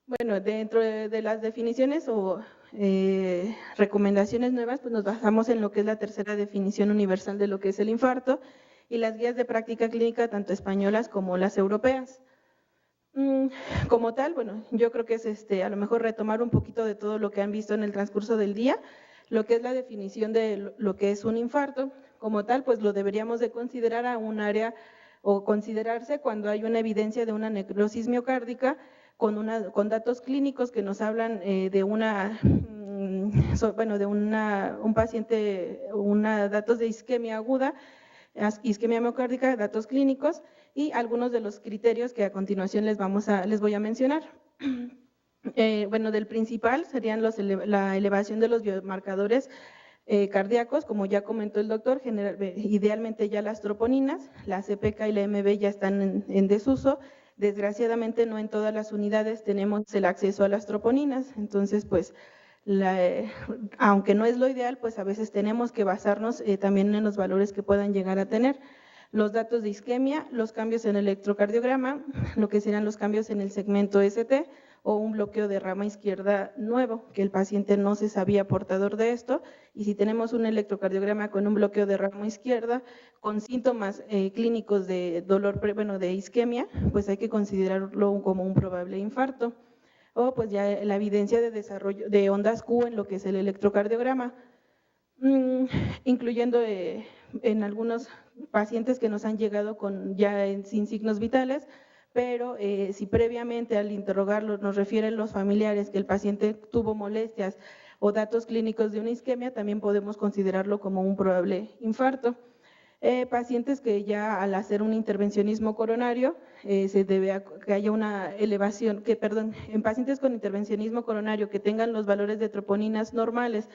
Bueno, dentro de las definiciones o recomendaciones nuevas, pues nos basamos en lo que es la tercera definición universal de lo que es el infarto y las guías de práctica clínica, tanto españolas como las europeas. Como tal, bueno, yo creo que es a lo mejor retomar un poquito de todo lo que han visto en el transcurso del día, lo que es la definición de lo que es un infarto. Como tal, pues lo deberíamos de considerar a un área o considerarse cuando hay una evidencia de una necrosis miocárdica con datos clínicos que nos hablan de un paciente, datos de isquemia aguda, isquemia miocárdica, datos clínicos y algunos de los criterios que a continuación les voy a mencionar. Bueno, del principal serían la elevación de los biomarcadores cardíacos, como ya comentó el doctor, idealmente ya las troponinas, la CPK y la MB ya están en desuso. Desgraciadamente no en todas las unidades tenemos el acceso a las troponinas, entonces pues aunque no es lo ideal, pues a veces tenemos que basarnos también en los valores que puedan llegar a tener. Los datos de isquemia, los cambios en el electrocardiograma, lo que serían los cambios en el segmento ST o un bloqueo de rama izquierda nuevo, que el paciente no se sabía portador de esto, y si tenemos un electrocardiograma con un bloqueo de rama izquierda, con síntomas clínicos de dolor, de isquemia, pues hay que considerarlo como un probable infarto. O pues ya la evidencia de desarrollo de ondas Q en lo que es el electrocardiograma, incluyendo en algunos pacientes que nos han llegado sin signos vitales, pero si previamente al interrogarlo nos refieren los familiares que el paciente tuvo molestias o datos clínicos de una isquemia, también podemos considerarlo como un probable infarto. Pacientes que ya al hacer un intervencionismo coronario se debe a que haya una elevación, en pacientes con intervencionismo coronario que tengan los valores de troponinas normales,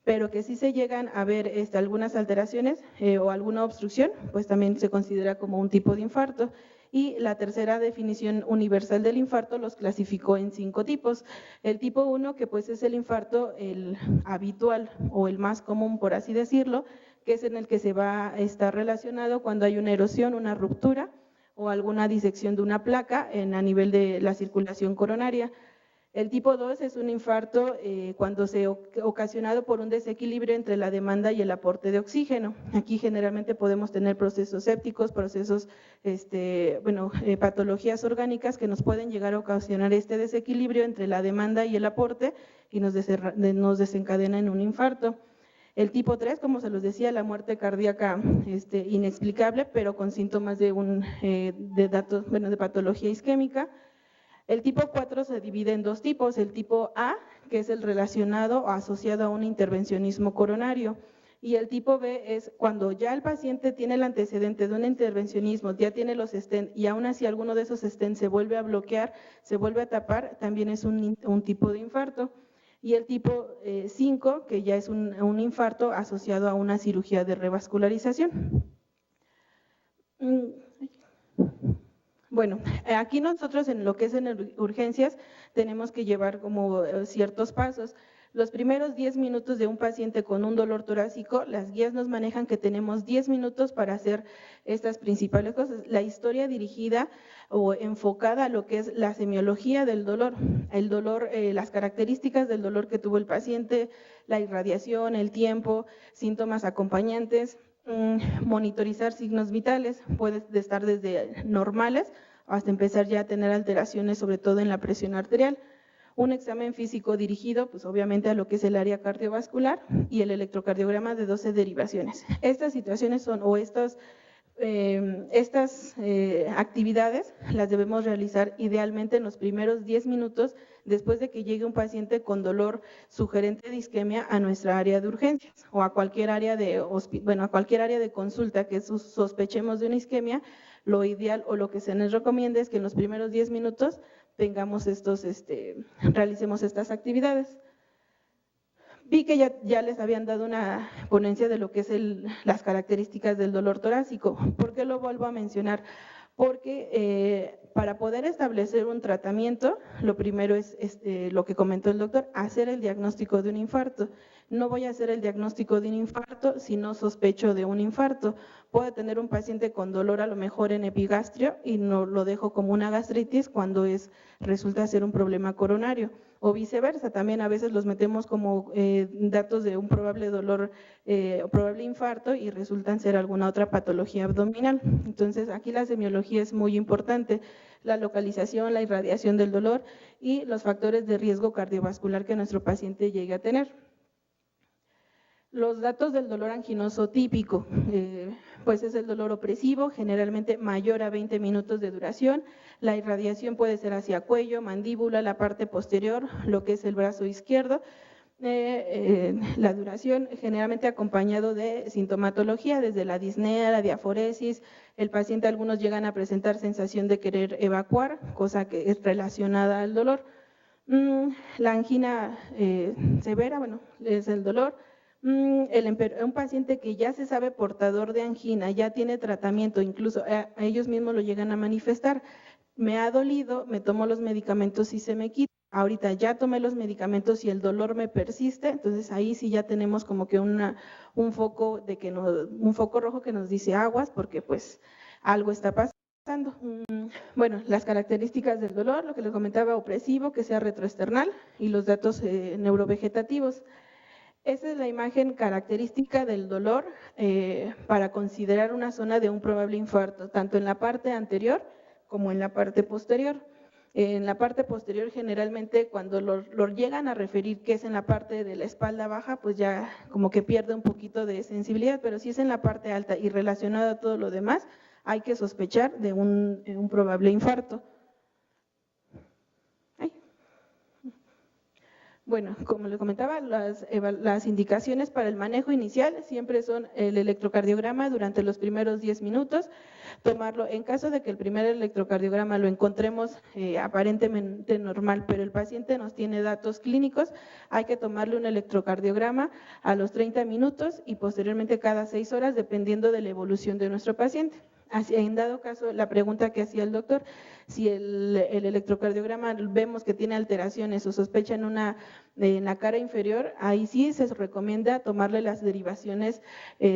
pero que sí se llegan a ver algunas alteraciones o alguna obstrucción, pues también se considera como un tipo de infarto. Y la tercera definición universal del infarto los clasificó en 5 tipos. El tipo 1, que pues es el infarto el habitual o el más común, por así decirlo, que es en el que se va a estar relacionado cuando hay una erosión, una ruptura o alguna disección de una placa a nivel de la circulación coronaria. El tipo 2 es un infarto cuando se ocasionado por un desequilibrio entre la demanda y el aporte de oxígeno. Aquí generalmente podemos tener procesos sépticos, patologías orgánicas que nos pueden llegar a ocasionar este desequilibrio entre la demanda y el aporte y nos desencadena en un infarto. El tipo 3, como se los decía, la muerte cardíaca inexplicable, pero con síntomas de patología isquémica. El tipo 4 se divide en 2 tipos, el tipo A, que es el relacionado o asociado a un intervencionismo coronario, y el tipo B es cuando ya el paciente tiene el antecedente de un intervencionismo, ya tiene los stents y aún así alguno de esos stents se vuelve a bloquear, se vuelve a tapar, también es un tipo de infarto. Y el tipo 5, que ya es un infarto asociado a una cirugía de revascularización. Bueno, aquí nosotros en lo que es en urgencias tenemos que llevar como ciertos pasos. Los primeros 10 minutos de un paciente con un dolor torácico, las guías nos manejan que tenemos 10 minutos para hacer estas principales cosas. La historia dirigida o enfocada a lo que es la semiología del dolor, el dolor, las características del dolor que tuvo el paciente, la irradiación, el tiempo, síntomas acompañantes, monitorizar signos vitales, puede estar desde normales hasta empezar ya a tener alteraciones, sobre todo en la presión arterial. Un examen físico dirigido, pues obviamente a lo que es el área cardiovascular y el electrocardiograma de 12 derivaciones. Estas situaciones son, o estas actividades las debemos realizar idealmente en los primeros 10 minutos después de que llegue un paciente con dolor sugerente de isquemia a nuestra área de urgencias o a cualquier área de consulta que sospechemos de una isquemia. Lo ideal o lo que se nos recomienda es que en los primeros 10 minutos tengamos realicemos estas actividades. Vi que ya les habían dado una ponencia de lo que es las características del dolor torácico. ¿Por qué lo vuelvo a mencionar? porque para poder establecer un tratamiento, lo primero es lo que comentó el doctor, hacer el diagnóstico de un infarto. No voy a hacer el diagnóstico de un infarto si no sospecho de un infarto. Puedo tener un paciente con dolor a lo mejor en epigastrio y no lo dejo como una gastritis cuando resulta ser un problema coronario. O viceversa, también a veces los metemos como datos de un probable dolor o probable infarto y resultan ser alguna otra patología abdominal. Entonces, aquí la semiología es muy importante, la localización, la irradiación del dolor y los factores de riesgo cardiovascular que nuestro paciente llegue a tener. Los datos del dolor anginoso típico, pues es el dolor opresivo, generalmente mayor a 20 minutos de duración. La irradiación puede ser hacia cuello, mandíbula, la parte posterior, lo que es el brazo izquierdo. La duración generalmente acompañado de sintomatología, desde la disnea, la diaforesis. El paciente, algunos llegan a presentar sensación de querer evacuar, cosa que es relacionada al dolor. La angina severa, bueno, es el dolor. Un paciente que ya se sabe portador de angina, ya tiene tratamiento, incluso a ellos mismos lo llegan a manifestar. Me ha dolido, me tomo los medicamentos y se me quita. Ahorita ya tomé los medicamentos y el dolor me persiste, entonces ahí sí ya tenemos como que un foco rojo que nos dice aguas, porque pues algo está pasando. Bueno, las características del dolor, lo que les comentaba, opresivo, que sea retroesternal, y los datos neurovegetativos. Esa es la imagen característica del dolor para considerar una zona de un probable infarto, tanto en la parte anterior como en la parte posterior. En la parte posterior, generalmente, cuando lo llegan a referir que es en la parte de la espalda baja, pues ya como que pierde un poquito de sensibilidad, pero si es en la parte alta y relacionado a todo lo demás, hay que sospechar de un probable infarto. Bueno, como les comentaba, las indicaciones para el manejo inicial siempre son el electrocardiograma durante los primeros 10 minutos, tomarlo en caso de que el primer electrocardiograma lo encontremos aparentemente normal, pero el paciente nos tiene datos clínicos, hay que tomarle un electrocardiograma a los 30 minutos y posteriormente cada 6 horas, dependiendo de la evolución de nuestro paciente. Así, en dado caso, la pregunta que hacía el doctor, si el electrocardiograma vemos que tiene alteraciones o sospecha en la cara inferior, ahí sí se recomienda tomarle las derivaciones,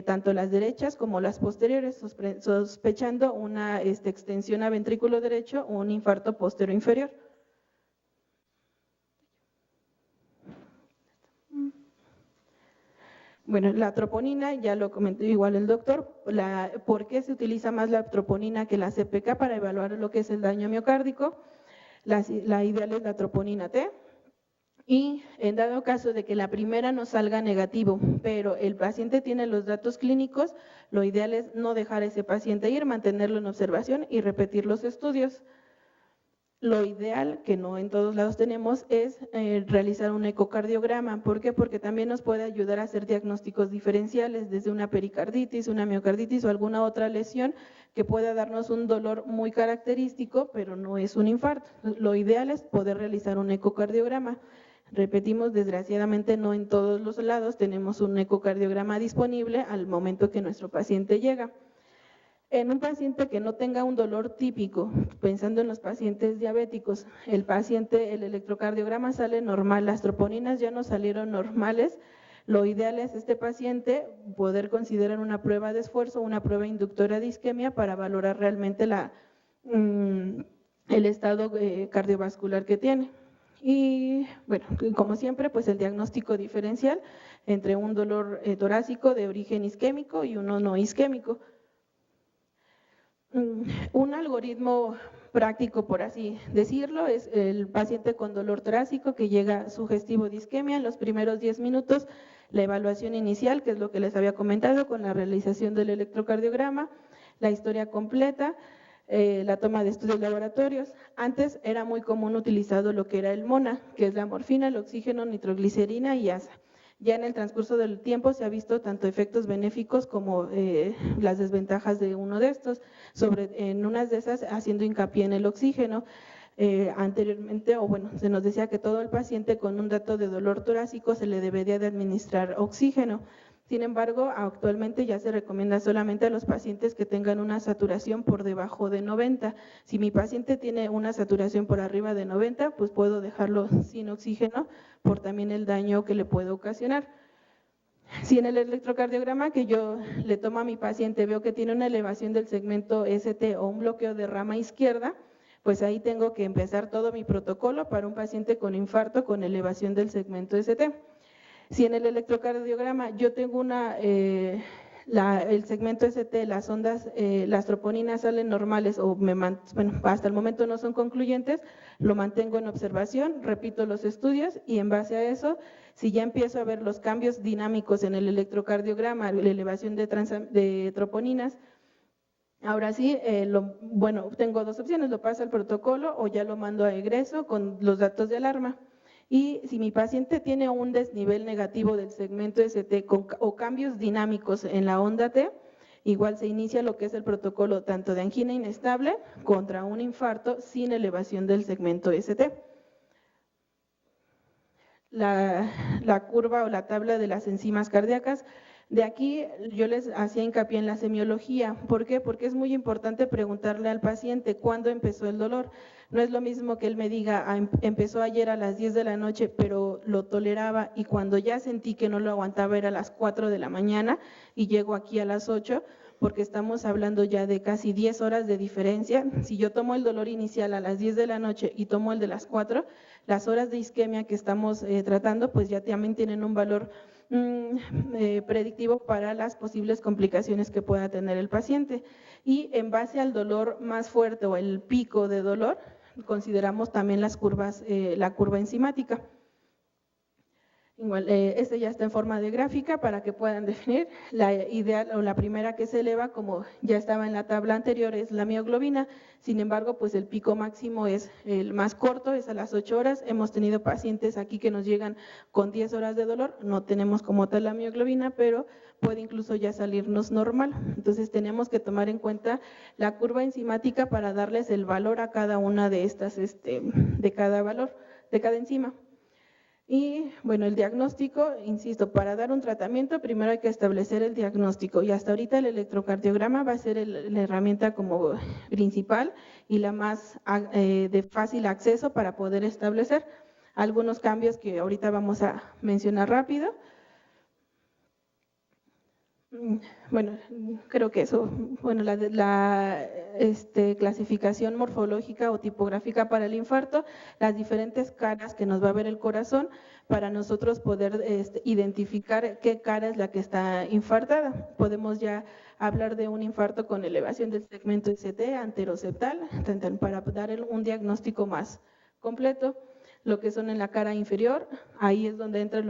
tanto las derechas como las posteriores, sospechando una extensión a ventrículo derecho o un infarto postero inferior. Bueno, la troponina, ya lo comentó igual el doctor, ¿por qué se utiliza más la troponina que la CPK para evaluar lo que es el daño miocárdico? La ideal es la troponina T. Y en dado caso de que la primera no salga negativo, pero el paciente tiene los datos clínicos, lo ideal es no dejar a ese paciente ir, mantenerlo en observación y repetir los estudios. Lo ideal, que no en todos lados tenemos, es realizar un ecocardiograma. ¿Por qué? Porque también nos puede ayudar a hacer diagnósticos diferenciales, desde una pericarditis, una miocarditis o alguna otra lesión que pueda darnos un dolor muy característico, pero no es un infarto. Lo ideal es poder realizar un ecocardiograma. Repetimos, desgraciadamente no en todos los lados tenemos un ecocardiograma disponible al momento que nuestro paciente llega. En un paciente que no tenga un dolor típico, pensando en los pacientes diabéticos, el electrocardiograma sale normal, las troponinas ya no salieron normales, lo ideal es este paciente poder considerar una prueba de esfuerzo, una prueba inductora de isquemia para valorar realmente el estado cardiovascular que tiene. Y bueno, como siempre, pues el diagnóstico diferencial entre un dolor torácico de origen isquémico y uno no isquémico. Un algoritmo práctico, por así decirlo, es el paciente con dolor torácico que llega sugestivo de isquemia en los primeros 10 minutos, la evaluación inicial, que es lo que les había comentado, con la realización del electrocardiograma, la historia completa, la toma de estudios laboratorios. Antes era muy común utilizado lo que era el MONA, que es la morfina, el oxígeno, nitroglicerina y ASA. Ya en el transcurso del tiempo se ha visto tanto efectos benéficos como las desventajas de uno de estos, en unas de esas haciendo hincapié en el oxígeno. Anteriormente, se nos decía que todo el paciente con un dato de dolor torácico se le debería de administrar oxígeno. Sin embargo, actualmente ya se recomienda solamente a los pacientes que tengan una saturación por debajo de 90. Si mi paciente tiene una saturación por arriba de 90, pues puedo dejarlo sin oxígeno por también el daño que le puede ocasionar. Si en el electrocardiograma que yo le tomo a mi paciente veo que tiene una elevación del segmento ST o un bloqueo de rama izquierda, pues ahí tengo que empezar todo mi protocolo para un paciente con infarto con elevación del segmento ST. Si en el electrocardiograma yo tengo el segmento ST, las ondas, las troponinas salen normales o hasta el momento no son concluyentes, lo mantengo en observación, repito los estudios y en base a eso, si ya empiezo a ver los cambios dinámicos en el electrocardiograma, la elevación de troponinas, ahora sí, tengo dos opciones, lo paso al protocolo o ya lo mando a egreso con los datos de alarma. Y si mi paciente tiene un desnivel negativo del segmento ST o cambios dinámicos en la onda T, igual se inicia lo que es el protocolo tanto de angina inestable contra un infarto sin elevación del segmento ST. La curva o la tabla de las enzimas cardíacas. De aquí yo les hacía hincapié en la semiología. ¿Por qué? Porque es muy importante preguntarle al paciente cuándo empezó el dolor. No es lo mismo que él me diga, empezó ayer a las 10 de la noche, pero lo toleraba y cuando ya sentí que no lo aguantaba era a las 4 de la mañana y llego aquí a las 8, porque estamos hablando ya de casi 10 horas de diferencia. Si yo tomo el dolor inicial a las 10 de la noche y tomo el de las 4, las horas de isquemia que estamos tratando pues ya también tienen un valor predictivo para las posibles complicaciones que pueda tener el paciente. Y en base al dolor más fuerte o el pico de dolor, consideramos también las curvas, la curva enzimática. Igual, este ya está en forma de gráfica para que puedan definir. La ideal o la primera que se eleva, como ya estaba en la tabla anterior, es la mioglobina. Sin embargo, pues el pico máximo es el más corto, es a las 8 horas. Hemos tenido pacientes aquí que nos llegan con 10 horas de dolor. No tenemos como tal la mioglobina, pero puede incluso ya salirnos normal. Entonces tenemos que tomar en cuenta la curva enzimática para darles el valor a cada una de estas, de cada valor, de cada enzima. Y bueno, el diagnóstico, insisto, para dar un tratamiento primero hay que establecer el diagnóstico y hasta ahorita el electrocardiograma va a ser la herramienta como principal y la más de fácil acceso para poder establecer algunos cambios que ahorita vamos a mencionar rápido. Bueno, creo que eso, bueno, la clasificación morfológica o tipográfica para el infarto, las diferentes caras que nos va a ver el corazón para nosotros poder identificar qué cara es la que está infartada. Podemos ya hablar de un infarto con elevación del segmento ST anteroseptal para dar un diagnóstico más completo. Lo que son en la cara inferior, ahí es donde entra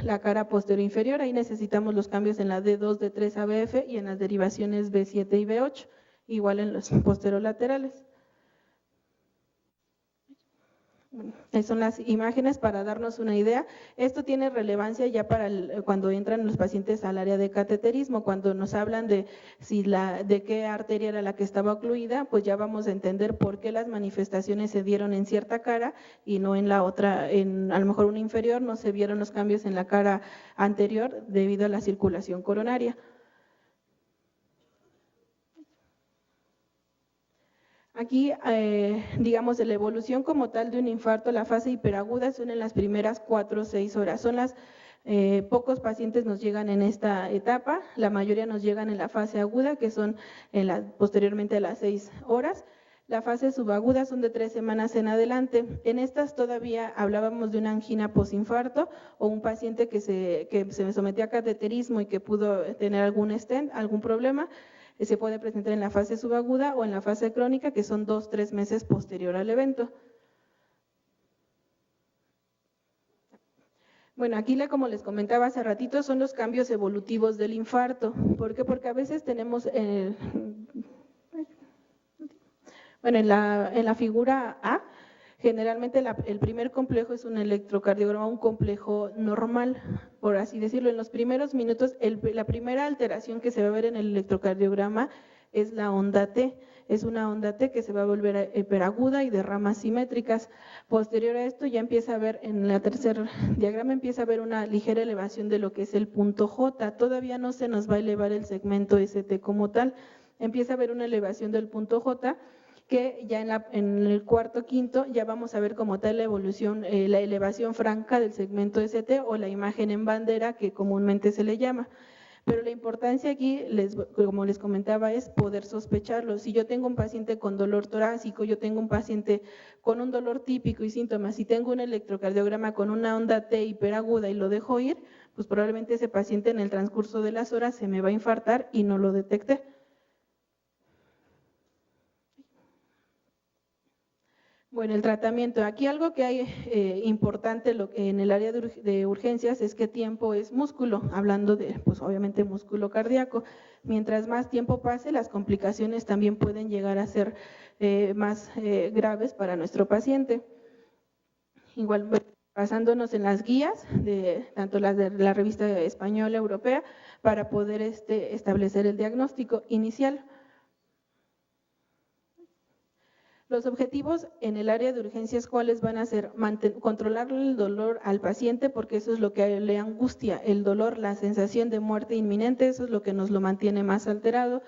la cara posterior inferior, ahí necesitamos los cambios en la D2, D3, ABF y en las derivaciones B7 y B8, igual en los posterolaterales. Son las imágenes para darnos una idea. Esto tiene relevancia ya para cuando entran los pacientes al área de cateterismo, cuando nos hablan de de qué arteria era la que estaba ocluida, pues ya vamos a entender por qué las manifestaciones se dieron en cierta cara y no en la otra, a lo mejor una inferior no se vieron los cambios en la cara anterior debido a la circulación coronaria. Aquí, digamos, de la evolución como tal de un infarto, la fase hiperaguda son en las primeras 4 o 6 horas. Son pocos pacientes nos llegan en esta etapa, la mayoría nos llegan en la fase aguda, que son posteriormente a las 6 horas. La fase subaguda son de 3 semanas en adelante. En estas todavía hablábamos de una angina posinfarto o un paciente que se sometió a cateterismo y que pudo tener algún stent, algún problema. Se puede presentar en la fase subaguda o en la fase crónica, que son 2 o 3 meses posterior al evento. Bueno, aquí como les comentaba hace ratito, son los cambios evolutivos del infarto. ¿Por qué? Porque a veces tenemos, bueno, en la figura A, generalmente el primer complejo es un electrocardiograma, un complejo normal, por así decirlo. En los primeros minutos, la primera alteración que se va a ver en el electrocardiograma es la onda T. Es una onda T que se va a volver hiperaguda y de ramas simétricas. Posterior a esto ya empieza a ver, en el tercer diagrama empieza a ver una ligera elevación de lo que es el punto J. Todavía no se nos va a elevar el segmento ST como tal. Empieza a haber una elevación del punto J, que ya en el cuarto, quinto, ya vamos a ver como tal la evolución, la elevación franca del segmento ST o la imagen en bandera que comúnmente se le llama. Pero la importancia aquí, como les comentaba, es poder sospecharlo. Si yo tengo un paciente con dolor torácico, yo tengo un paciente con un dolor típico y síntomas, si tengo un electrocardiograma con una onda T hiperaguda y lo dejo ir, pues probablemente ese paciente en el transcurso de las horas se me va a infartar y no lo detecté. Bueno, el tratamiento. Aquí algo que hay importante en el área de urgencias es que tiempo es músculo, hablando de, pues obviamente, músculo cardíaco. Mientras más tiempo pase, las complicaciones también pueden llegar a ser más graves para nuestro paciente. Igual, basándonos en las guías, tanto las de la revista española, europea, para poder establecer el diagnóstico inicial. Los objetivos en el área de urgencias, ¿cuáles van a ser? Controlar el dolor al paciente, porque eso es lo que le angustia, el dolor, la sensación de muerte inminente, eso es lo que nos lo mantiene más alterado.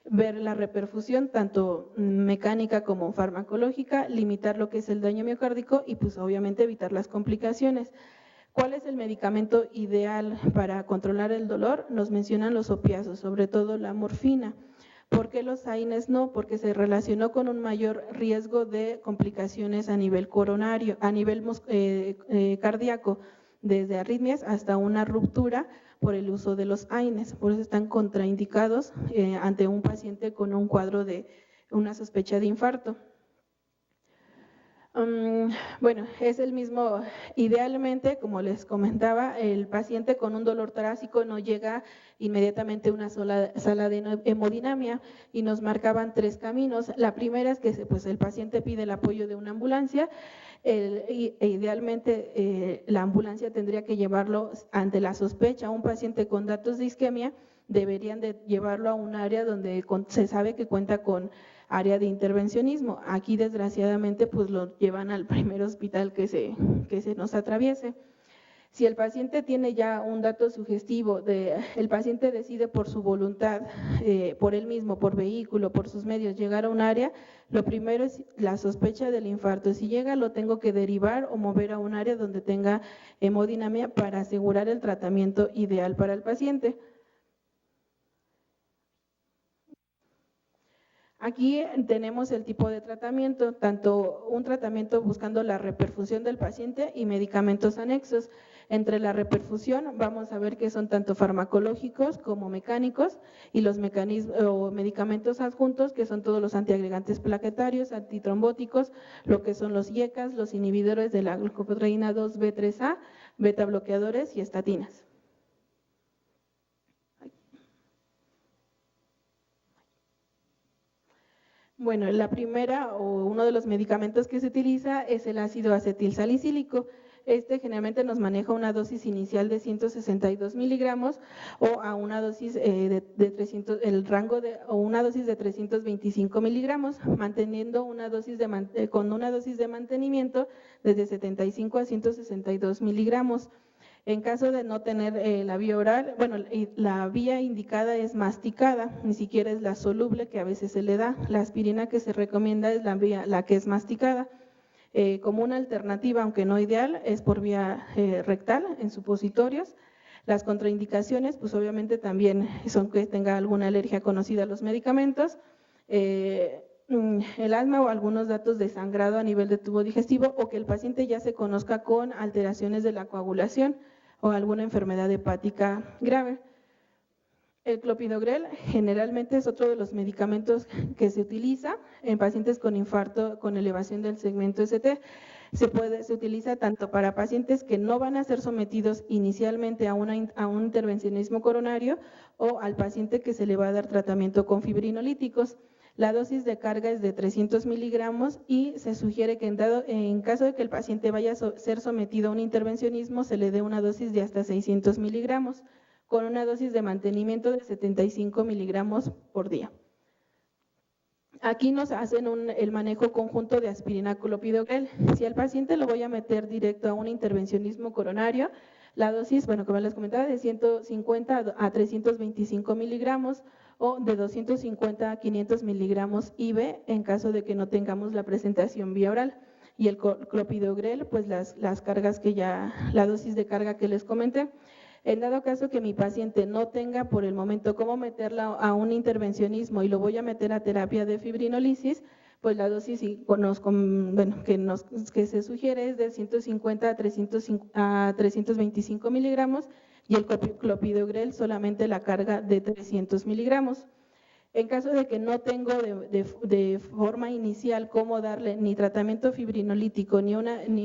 Ver la reperfusión, tanto mecánica como farmacológica, limitar lo que es el daño miocárdico y pues obviamente evitar las complicaciones. ¿Cuál es el medicamento ideal para controlar el dolor? Nos mencionan los opiáceos, sobre todo la morfina. ¿Por qué los AINES no? Porque se relacionó con un mayor riesgo de complicaciones a nivel coronario, a nivel cardíaco, desde arritmias hasta una ruptura por el uso de los AINES. Por eso están contraindicados ante un paciente con un cuadro de una sospecha de infarto. Bueno, es el mismo, idealmente, como les comentaba, el paciente con un dolor torácico no llega inmediatamente a una sala de hemodinamia y nos marcaban 3 caminos. La primera es que pues, el paciente pide el apoyo de una ambulancia idealmente la ambulancia tendría que llevarlo ante la sospecha. Un paciente con datos de isquemia deberían de llevarlo a un área donde se sabe que cuenta con área de intervencionismo. Aquí desgraciadamente pues lo llevan al primer hospital que se nos atraviese. Si el paciente tiene ya un dato sugestivo, el paciente decide por su voluntad, por él mismo, por vehículo, por sus medios, llegar a un área, lo primero es la sospecha del infarto. Si llega, lo tengo que derivar o mover a un área donde tenga hemodinamia para asegurar el tratamiento ideal para el paciente. Aquí tenemos el tipo de tratamiento, tanto un tratamiento buscando la reperfusión del paciente y medicamentos anexos. Entre la reperfusión vamos a ver que son tanto farmacológicos como mecánicos y los medicamentos adjuntos, que son todos los antiagregantes plaquetarios, antitrombóticos, lo que son los IECAS, los inhibidores de la glucoproteína 2B3A, beta bloqueadores y estatinas. Bueno, la primera o uno de los medicamentos que se utiliza es el ácido acetilsalicílico. Este generalmente nos maneja una dosis inicial de 162 miligramos o a una dosis de 300, el rango de o una dosis de 325 miligramos, manteniendo una dosis con una dosis de mantenimiento desde 75 a 162 miligramos. En caso de no tener la vía oral, bueno, la vía indicada es masticada, ni siquiera es la soluble que a veces se le da. La aspirina que se recomienda es la que es masticada. Como una alternativa, aunque no ideal, es por vía rectal en supositorios. Las contraindicaciones, pues obviamente también son que tenga alguna alergia conocida a los medicamentos, el asma o algunos datos de sangrado a nivel de tubo digestivo o que el paciente ya se conozca con alteraciones de la coagulación o alguna enfermedad hepática grave. El clopidogrel generalmente es otro de los medicamentos que se utiliza en pacientes con infarto con elevación del segmento ST. Se utiliza tanto para pacientes que no van a ser sometidos inicialmente a un intervencionismo coronario o al paciente que se le va a dar tratamiento con fibrinolíticos. La dosis de carga es de 300 miligramos y se sugiere que en caso de que el paciente vaya a ser sometido a un intervencionismo, se le dé una dosis de hasta 600 miligramos, con una dosis de mantenimiento de 75 miligramos por día. Aquí nos hacen el manejo conjunto de aspirina clopidogrel. Si al paciente lo voy a meter directo a un intervencionismo coronario, la dosis, bueno, como les comentaba, de 150 a 325 miligramos o de 250 a 500 miligramos IV en caso de que no tengamos la presentación vía oral. Y el clopidogrel, pues las cargas que ya, la dosis de carga que les comenté. En dado caso que mi paciente no tenga por el momento cómo meterla a un intervencionismo y lo voy a meter a terapia de fibrinolisis, pues la dosis que se sugiere es de 150 a 325 miligramos y el clopidogrel solamente la carga de 300 miligramos. En caso de que no tengo de forma inicial cómo darle ni tratamiento fibrinolítico ni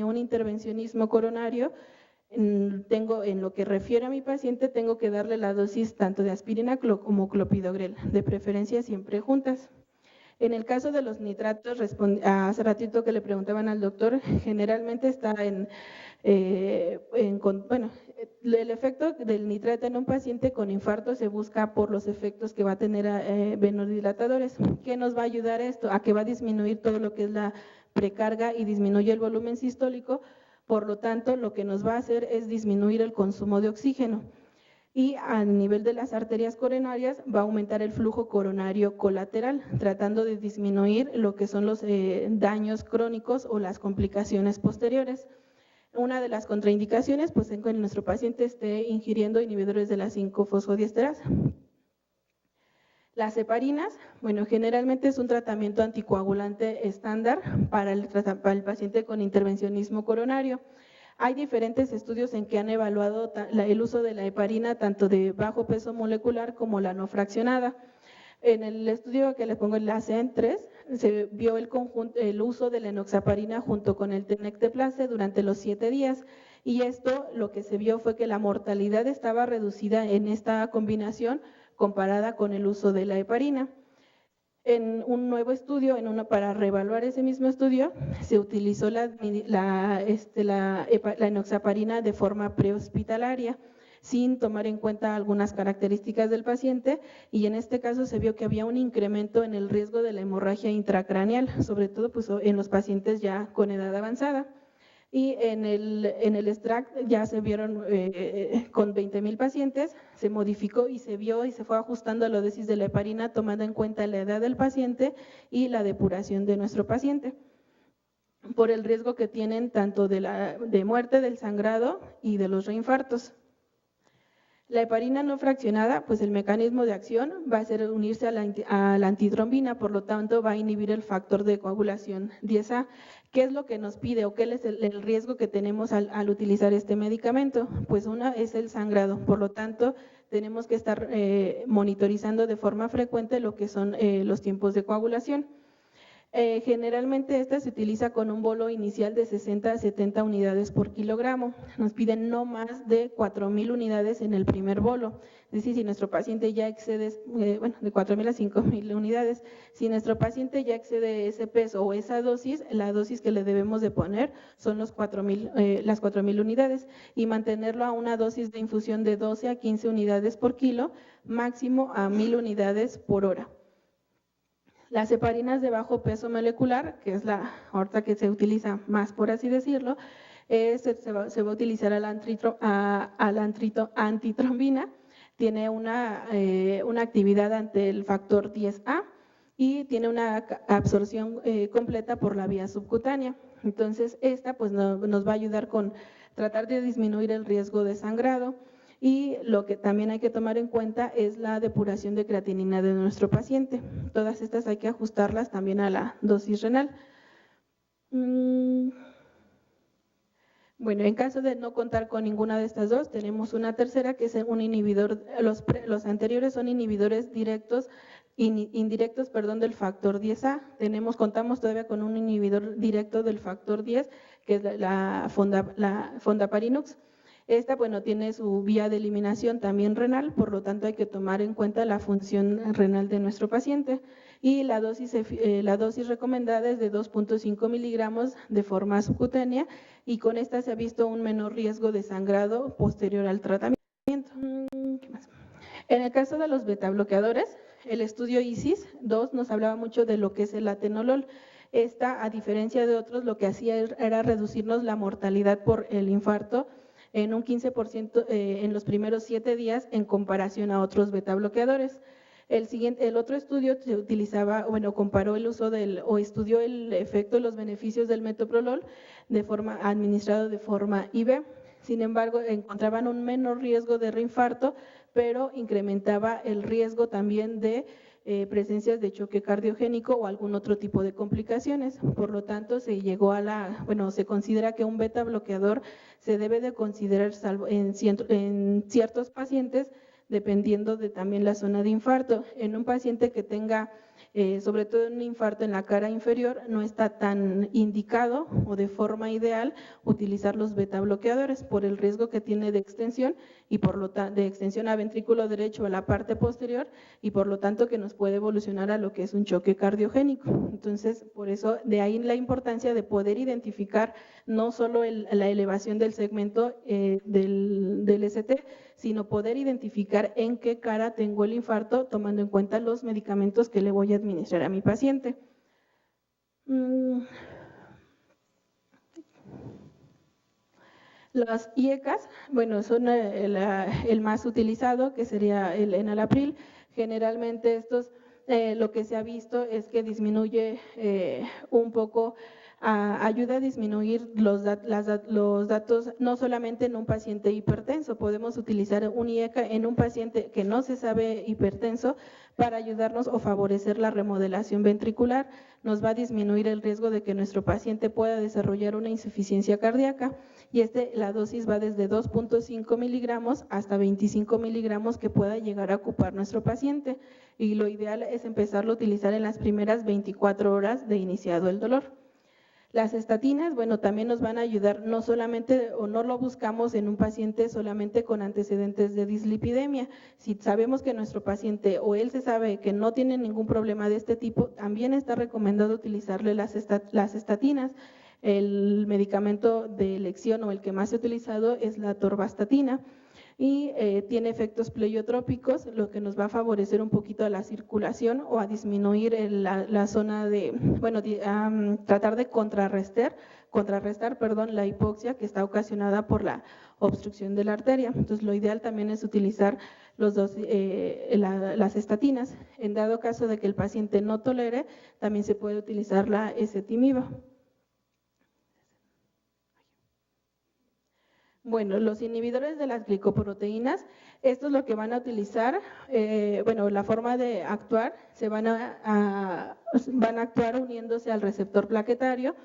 un intervencionismo coronario, tengo, en lo que refiere a mi paciente, tengo que darle la dosis tanto de aspirina como clopidogrel, de preferencia siempre juntas. En el caso de los nitratos, hace ratito que le preguntaban al doctor, generalmente está el efecto del nitrato en un paciente con infarto se busca por los efectos que va a tener venodilatadores. ¿Qué nos va a ayudar esto? A que va a disminuir todo lo que es la precarga y disminuye el volumen sistólico. Por lo tanto, lo que nos va a hacer es disminuir el consumo de oxígeno y a nivel de las arterias coronarias va a aumentar el flujo coronario colateral, tratando de disminuir lo que son los daños crónicos o las complicaciones posteriores. Una de las contraindicaciones pues es que nuestro paciente esté ingiriendo inhibidores de las 5-fosfodiesterasa. Las heparinas, bueno, generalmente es un tratamiento anticoagulante estándar para el paciente con intervencionismo coronario. Hay diferentes estudios en que han evaluado el uso de la heparina tanto de bajo peso molecular como la no fraccionada. En el estudio que les pongo en la CEN3 se vio el uso de la enoxaparina junto con el tenecteplase durante los 7 días y esto lo que se vio fue que la mortalidad estaba reducida en esta combinación comparada con el uso de la heparina. En un nuevo estudio, para reevaluar ese mismo estudio, se utilizó la enoxaparina de forma prehospitalaria, sin tomar en cuenta algunas características del paciente, y en este caso se vio que había un incremento en el riesgo de la hemorragia intracraneal, sobre todo pues, en los pacientes ya con edad avanzada. Y en el extract ya se vieron con 20,000 pacientes, se modificó y se vio y se fue ajustando a la dosis de la heparina tomando en cuenta la edad del paciente y la depuración de nuestro paciente, por el riesgo que tienen tanto de muerte, del sangrado y de los reinfartos. La heparina no fraccionada, pues el mecanismo de acción va a ser unirse a la antitrombina, por lo tanto va a inhibir el factor de coagulación 10A. ¿Qué es lo que nos pide o qué es el riesgo que tenemos al utilizar este medicamento? Pues una es el sangrado, por lo tanto tenemos que estar monitorizando de forma frecuente lo que son los tiempos de coagulación. Generalmente esta se utiliza con un bolo inicial de 60 a 70 unidades por kilogramo. Nos piden no más de 4,000 unidades en el primer bolo. Es decir, si nuestro paciente ya excede, de 4,000 a 5,000 unidades, si nuestro paciente ya excede ese peso o esa dosis, la dosis que le debemos de poner son las 4,000 unidades y mantenerlo a una dosis de infusión de 12 a 15 unidades por kilo, máximo a 1,000 unidades por hora. Las heparinas de bajo peso molecular, que es la ahorita que se utiliza más, por así decirlo, se va a utilizar a la antitrombina, tiene una actividad ante el factor 10A y tiene una absorción completa por la vía subcutánea. Entonces, esta pues nos va a ayudar con tratar de disminuir el riesgo de sangrado. Y lo que también hay que tomar en cuenta es la depuración de creatinina de nuestro paciente. Todas estas hay que ajustarlas también a la dosis renal. Bueno, en caso de no contar con ninguna de estas dos, tenemos una tercera que es un inhibidor, los anteriores son inhibidores directos, indirectos del factor 10A. Contamos todavía con un inhibidor directo del factor 10, que es la fondaparinux. Esta, tiene su vía de eliminación también renal, por lo tanto hay que tomar en cuenta la función renal de nuestro paciente. Y la dosis recomendada es de 2,5 miligramos de forma subcutánea y con esta se ha visto un menor riesgo de sangrado posterior al tratamiento. ¿Qué más? En el caso de los betabloqueadores, el estudio ISIS-2 nos hablaba mucho de lo que es el atenolol. Esta, a diferencia de otros, lo que hacía era reducirnos la mortalidad por el infarto en un 15% en los primeros 7 días en comparación a otros beta bloqueadores. El otro estudio se utilizaba, bueno, comparó el uso o estudió el efecto, los beneficios del metoprolol administrado de forma IV. Sin embargo, encontraban un menor riesgo de reinfarto, pero incrementaba el riesgo también de presencias de choque cardiogénico o algún otro tipo de complicaciones. Por lo tanto, se considera que un beta bloqueador se debe de considerar salvo en ciertos pacientes, dependiendo de también la zona de infarto. En un paciente que tenga, sobre todo un infarto en la cara inferior, no está tan indicado o de forma ideal utilizar los beta bloqueadores por el riesgo que tiene de extensión y por lo tanto de extensión a ventrículo derecho a la parte posterior y por lo tanto que nos puede evolucionar a lo que es un choque cardiogénico. Entonces, por eso de ahí la importancia de poder identificar no solo la elevación del segmento del ST, sino poder identificar en qué cara tengo el infarto, tomando en cuenta los medicamentos que le voy a administrar a mi paciente. Las IECAS, bueno, son el más utilizado, que sería el enalapril. Generalmente estos, lo que se ha visto es que disminuye un poco, ayuda a disminuir los datos, no solamente en un paciente hipertenso, podemos utilizar un IECA en un paciente que no se sabe hipertenso para ayudarnos o favorecer la remodelación ventricular, nos va a disminuir el riesgo de que nuestro paciente pueda desarrollar una insuficiencia cardíaca y la dosis va desde 2.5 miligramos hasta 25 miligramos que pueda llegar a ocupar nuestro paciente y lo ideal es empezarlo a utilizar en las primeras 24 horas de iniciado el dolor. Las estatinas, bueno, también nos van a ayudar, no solamente, o no lo buscamos en un paciente solamente con antecedentes de dislipidemia. Si sabemos que nuestro paciente o él se sabe que no tiene ningún problema de este tipo, también está recomendado utilizarle las estatinas. El medicamento de elección o el que más se ha utilizado es la torvastatina y tiene efectos pleiotrópicos, lo que nos va a favorecer un poquito a la circulación o a disminuir la zona de, bueno, tratar de contrarrestar, la hipoxia que está ocasionada por la obstrucción de la arteria. Entonces, lo ideal también es utilizar las estatinas. En dado caso de que el paciente no tolere, también se puede utilizar la ezetimiba. Bueno, los inhibidores de las glicoproteínas, esto es lo que van a utilizar, bueno, la forma de actuar, van a actuar uniéndose al receptor plaquetario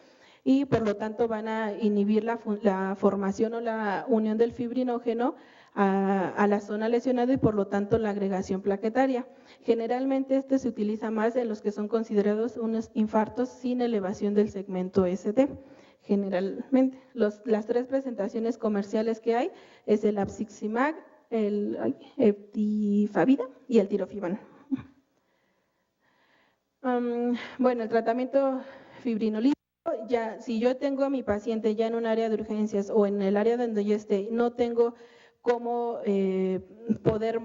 y por lo tanto van a inhibir la formación o la unión del fibrinógeno a la zona lesionada y por lo tanto la agregación plaquetaria. Generalmente este se utiliza más en los que son considerados unos infartos sin elevación del segmento ST. Generalmente, las tres presentaciones comerciales que hay es el Apiximab, el Eftivida y el Tirofibran. Bueno, el tratamiento fibrinolítico, ya si yo tengo a mi paciente ya en un área de urgencias o en el área donde yo esté, no tengo cómo poder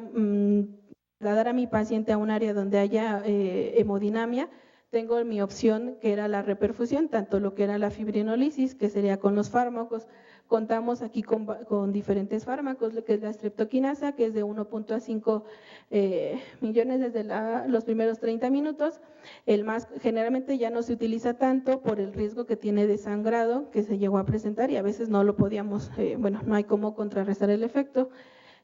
trasladar a mi paciente a un área donde haya hemodinamia, tengo mi opción que era la reperfusión, tanto lo que era la fibrinolisis, que sería con los fármacos. Contamos aquí con diferentes fármacos, lo que es la streptokinasa, que es de 1.5 millones desde los primeros 30 minutos. El más generalmente ya no se utiliza tanto por el riesgo que tiene de sangrado que se llegó a presentar y a veces no lo podíamos, bueno, no hay cómo contrarrestar el efecto.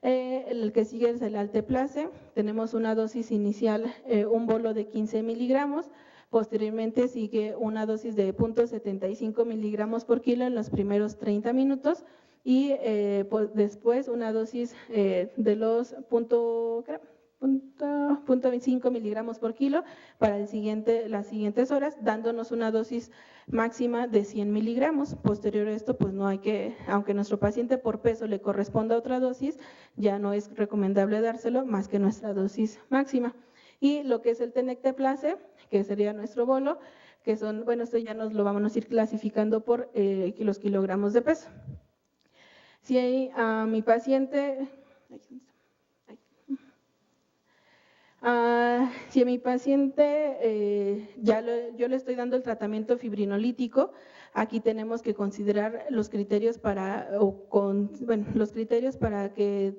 El que sigue es el alteplase, tenemos una dosis inicial, un bolo de 15 miligramos, posteriormente sigue una dosis de 0.75 miligramos por kilo en los primeros 30 minutos y pues después una dosis de los 0.25 miligramos por kilo para las siguientes horas, dándonos una dosis máxima de 100 miligramos. Posterior a esto, pues no hay que, aunque nuestro paciente por peso le corresponda otra dosis, ya no es recomendable dárselo más que nuestra dosis máxima. Y lo que es el tenecteplase, que sería nuestro bolo, que son, bueno, esto ya nos lo vamos a ir clasificando por los kilogramos de peso. Si a mi paciente… Si a mi paciente yo le estoy dando el tratamiento fibrinolítico, aquí tenemos que considerar los criterios los criterios para que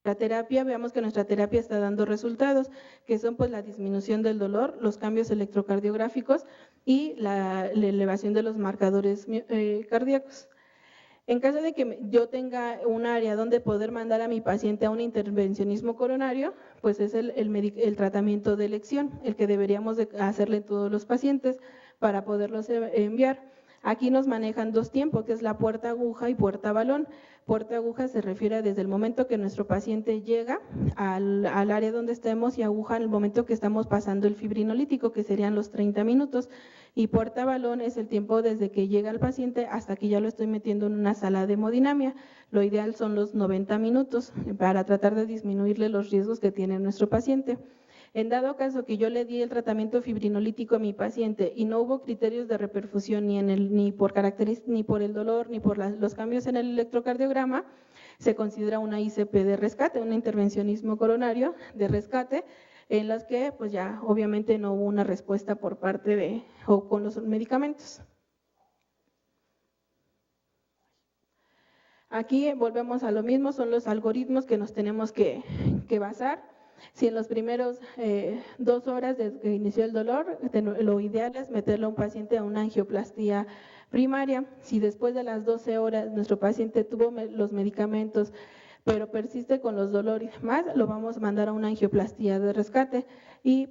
la terapia, veamos que nuestra terapia está dando resultados, que son pues la disminución del dolor, los cambios electrocardiográficos y la elevación de los marcadores cardíacos. En caso de que yo tenga un área donde poder mandar a mi paciente a un intervencionismo coronario, pues es el tratamiento de elección, el que deberíamos de hacerle todos los pacientes para poderlos enviar. Aquí nos manejan dos tiempos, que es la puerta aguja y puerta balón. Puerta aguja se refiere desde el momento que nuestro paciente llega al área donde estemos, y aguja en el momento que estamos pasando el fibrinolítico, que serían los 30 minutos. Y puerta balón es el tiempo desde que llega el paciente hasta que ya lo estoy metiendo en una sala de hemodinamia. Lo ideal son los 90 minutos para tratar de disminuirle los riesgos que tiene nuestro paciente. En dado caso que yo le di el tratamiento fibrinolítico a mi paciente y no hubo criterios de reperfusión ni por el dolor, ni por los cambios en el electrocardiograma, se considera una ICP de rescate, un intervencionismo coronario de rescate, en las que pues ya obviamente no hubo una respuesta por parte o con los medicamentos. Aquí volvemos a lo mismo, son los algoritmos que nos tenemos que basar. Si en los primeros 2 horas desde que inició el dolor, lo ideal es meterle a un paciente a una angioplastía primaria. Si después de las 12 horas nuestro paciente tuvo los medicamentos, pero persiste con los dolores y demás, lo vamos a mandar a una angioplastía de rescate. Y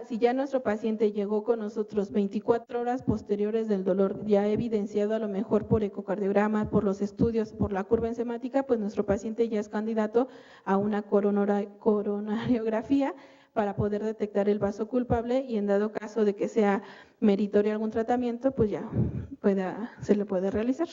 si ya nuestro paciente llegó con nosotros 24 horas posteriores del dolor, ya evidenciado a lo mejor por ecocardiograma, por los estudios, por la curva enzimática, pues nuestro paciente ya es candidato a una coronariografía para poder detectar el vaso culpable, y en dado caso de que sea meritorio algún tratamiento, pues ya se le puede realizar.